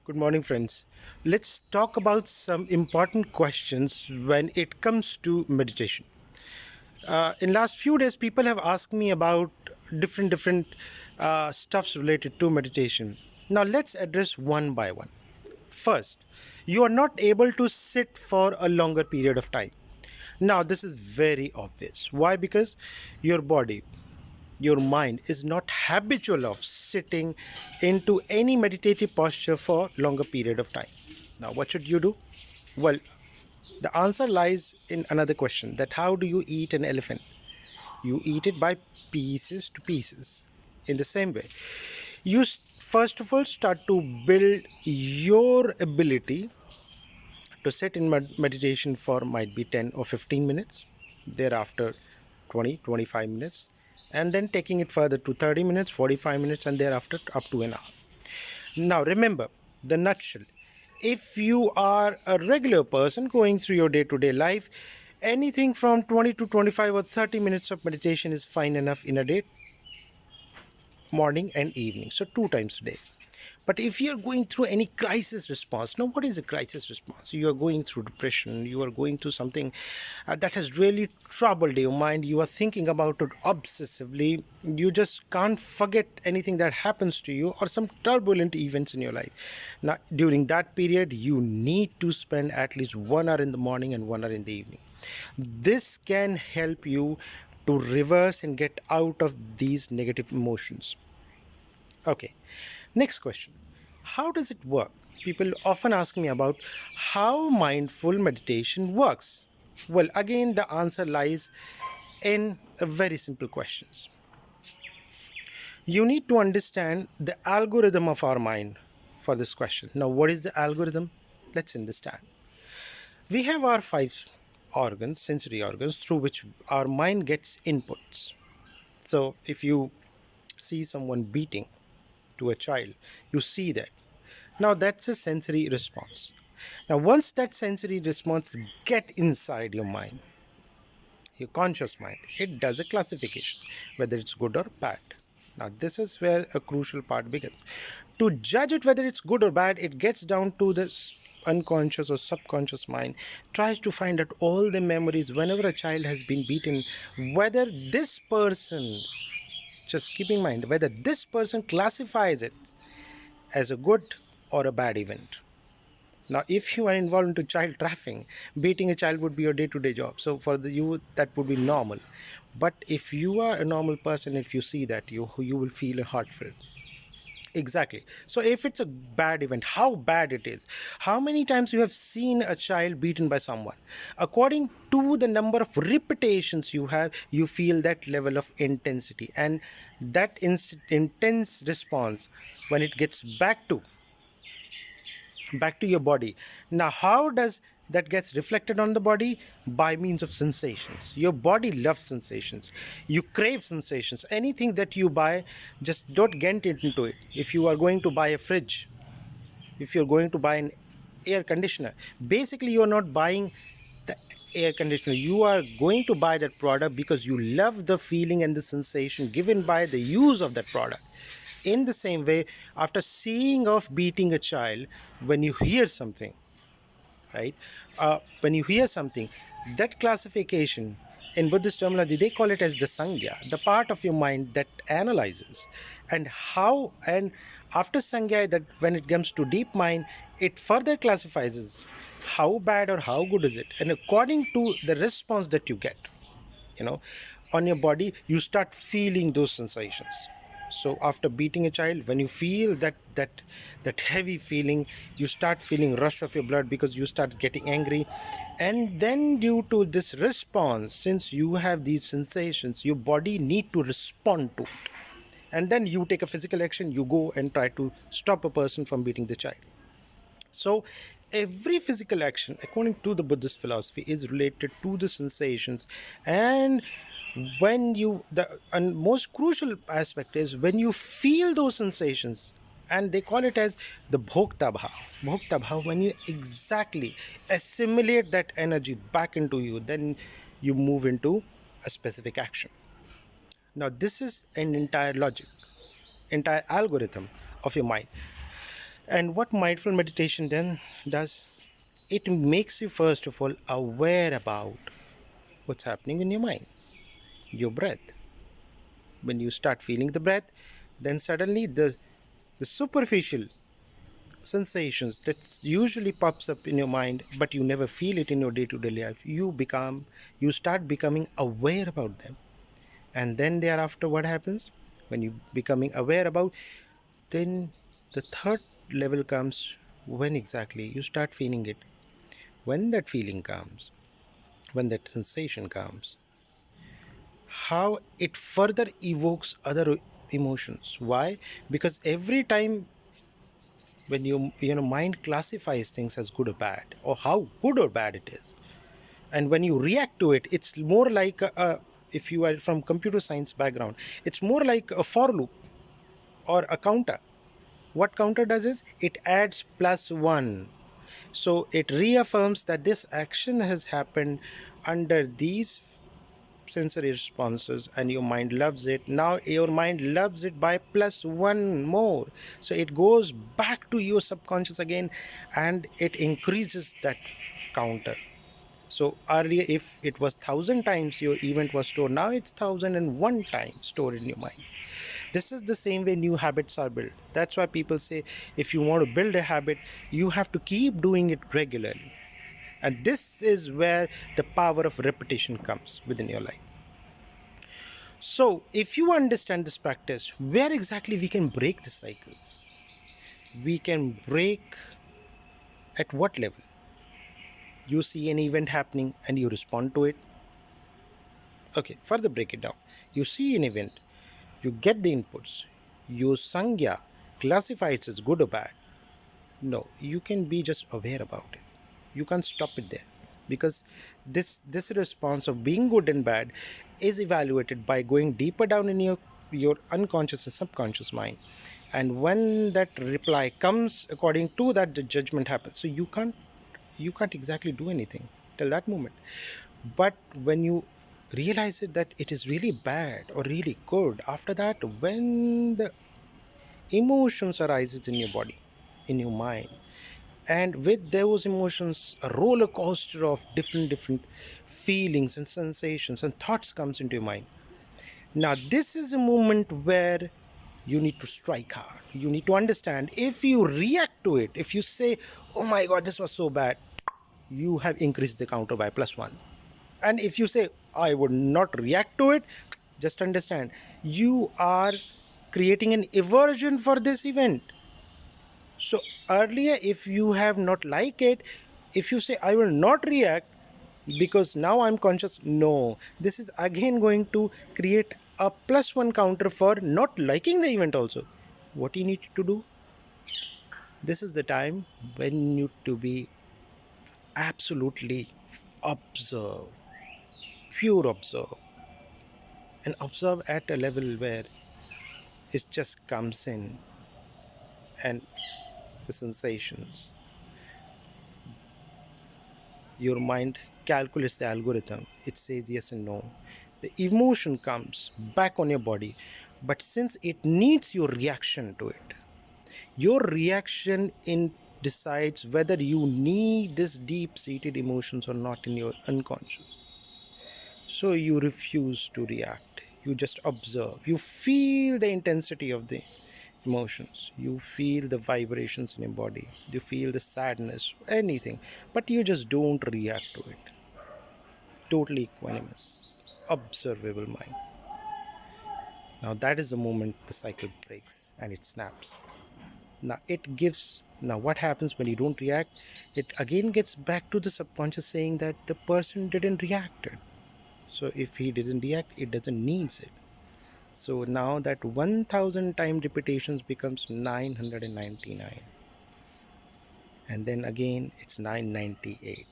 Good morning, friends. Let's talk about some important questions when it comes to meditation. In last few days, people have asked me about different stuffs related to meditation. Now, let's address one by one. First, you are not able to sit for a longer period of time. Now, this is very obvious. Why? Because your body, your mind is not habitual of sitting into any meditative posture for longer period of time. Now what should you do? Well, the answer lies in another question, that how do you eat an elephant? You eat it by pieces to pieces. In the same way, you first of all start to build your ability to sit in meditation for might be 10 or 15 minutes, thereafter 20, 25 minutes, and then taking it further to 30 minutes, 45 minutes, and thereafter up to an hour. Now remember the nutshell. If you are a regular person going through your day-to-day life, anything from 20 to 25 or 30 minutes of meditation is fine enough in a day, morning and evening, so two times a day. But if you're going through any crisis response, now what is a crisis response? You are going through depression, you are going through something that has really troubled your mind, you are thinking about it obsessively, you just can't forget anything that happens to you or some turbulent events in your life. Now, during that period, you need to spend at least 1 hour in the morning and 1 hour in the evening. This can help you to reverse and get out of these negative emotions. Okay, next question. How does it work? People often ask me about how mindful meditation works. Well, again, the answer lies in a very simple questions. You need to understand the algorithm of our mind for this question. Now, what is the algorithm? Let's understand. We have our five organs, sensory organs, through which our mind gets inputs. So, if you see someone beating to a child, you see that. Now that's a sensory response. Now once that sensory response get inside your mind, your conscious mind, it does a classification, whether it's good or bad. Now this is where a crucial part begins. To judge it whether it's good or bad, it gets down to the unconscious or subconscious mind, tries to find out all the memories whenever a child has been beaten, whether this person, just keep in mind, whether this person classifies it as a good or a bad event. Now, if you are involved into child trafficking, beating a child would be your day-to-day job. So for you, that would be normal. But if you are a normal person, if you see that, you will feel heartfelt. Exactly. So if it's a bad event, how bad it is, how many times you have seen a child beaten by someone, according to the number of repetitions you have, you feel that level of intensity, and that intense response, when it gets back to your body. Now how does that gets reflected on the body? By means of sensations. Your body loves sensations, you crave sensations. Anything that you buy, just don't get into it. If you are going to buy a fridge, if you're going to buy an air conditioner, basically you're not buying the air conditioner, you are going to buy that product because you love the feeling and the sensation given by the use of that product. In the same way, after seeing of beating a child, when you hear something, right, when you hear something, that classification, in Buddhist terminology they call it as the sangya, the part of your mind that analyzes. And how, and after sangya, that when it comes to deep mind, it further classifies how bad or how good is it, and according to the response that you get, you know, on your body, you start feeling those sensations. So after beating a child, when you feel that heavy feeling, you start feeling rush of your blood because you start getting angry. And then due to this response, since you have these sensations, your body need to respond to it, and then you take a physical action, you go and try to stop a person from beating the child. So every physical action, according to the Buddhist philosophy, is related to the sensations. And when you, the and most crucial aspect is when you feel those sensations, and they call it as the bhokta bhav. Bhokta bhav, when you exactly assimilate that energy back into you, then you move into a specific action. Now this is an entire logic, entire algorithm of your mind. And what mindful meditation then does, it makes you first of all aware about what's happening in your mind, your breath. When you start feeling the breath, then suddenly the superficial sensations that usually pops up in your mind but you never feel it in your day-to-day life, you start becoming aware about them. And then thereafter, what happens when you becoming aware about, then the third level comes, when exactly you start feeling it. When that feeling comes, when that sensation comes, how it further evokes other emotions. Why? Because every time when mind classifies things as good or bad, or how good or bad it is, and when you react to it, it's more like if you are from computer science background, it's more like a for loop or a counter. What counter does is it adds +1. So it reaffirms that this action has happened under these sensory responses and your mind loves it. Now your mind loves it by +1 more. So it goes back to your subconscious again and it increases that counter. So earlier, if it was 1,000 times your event was stored, now it's 1,001 times stored in your mind. This is the same way new habits are built. That's why people say if you want to build a habit, you have to keep doing it regularly. And this is where the power of repetition comes within your life. So if you understand this practice, where exactly we can break the cycle? We can break at what level? You see an event happening and you respond to it. Okay, further break it down. You see an event, you get the inputs, your sangya classifies as good or bad. No, you can be just aware about it. You can't stop it there, because this response of being good and bad is evaluated by going deeper down in your unconscious and subconscious mind. And when that reply comes according to that, the judgment happens. So you can't exactly do anything till that moment. But when you realize it that it is really bad or really good, after that, when the emotions arises in your body, in your mind, and with those emotions a roller coaster of different feelings and sensations and thoughts comes into your mind. Now this is a moment where you need to strike hard. You need to understand, if you react to it, if you say, oh my god, this was so bad, you have increased the counter by +1. And if you say, I would not react to it, just understand, you are creating an aversion for this event. So earlier, if you have not like it, if you say, I will not react because now I'm conscious, no, this is again going to create a +1 counter for not liking the event also. What you need to do? This is the time when you need to be absolutely observe, pure observe, and observe at a level where it just comes in, and the sensations, your mind calculates the algorithm, it says yes and no, the emotion comes back on your body, but since it needs your reaction to it, your reaction in decides whether you need this deep seated emotions or not in your unconscious. So you refuse to react, you just observe, you feel the intensity of the emotions, you feel the vibrations in your body, you feel the sadness, anything, but you just don't react to it. Totally equanimous, observable mind. Now that is the moment the cycle breaks and it snaps. Now what happens when you don't react? It again gets back to the subconscious saying that the person didn't react. So if he didn't react, it doesn't needs it. So now that 1000 time repetitions becomes 999, and then again it's 998.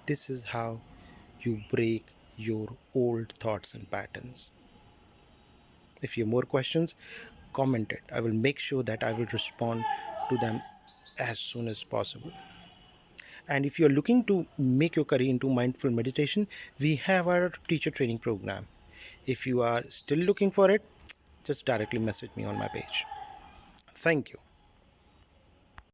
This is how you break your old thoughts and patterns. If you have more questions, comment it. I will make sure that I will respond to them as soon as possible. And if you're looking to make your career into mindful meditation, we have our teacher training program. If you are still looking for it, just directly message me on my page. Thank you.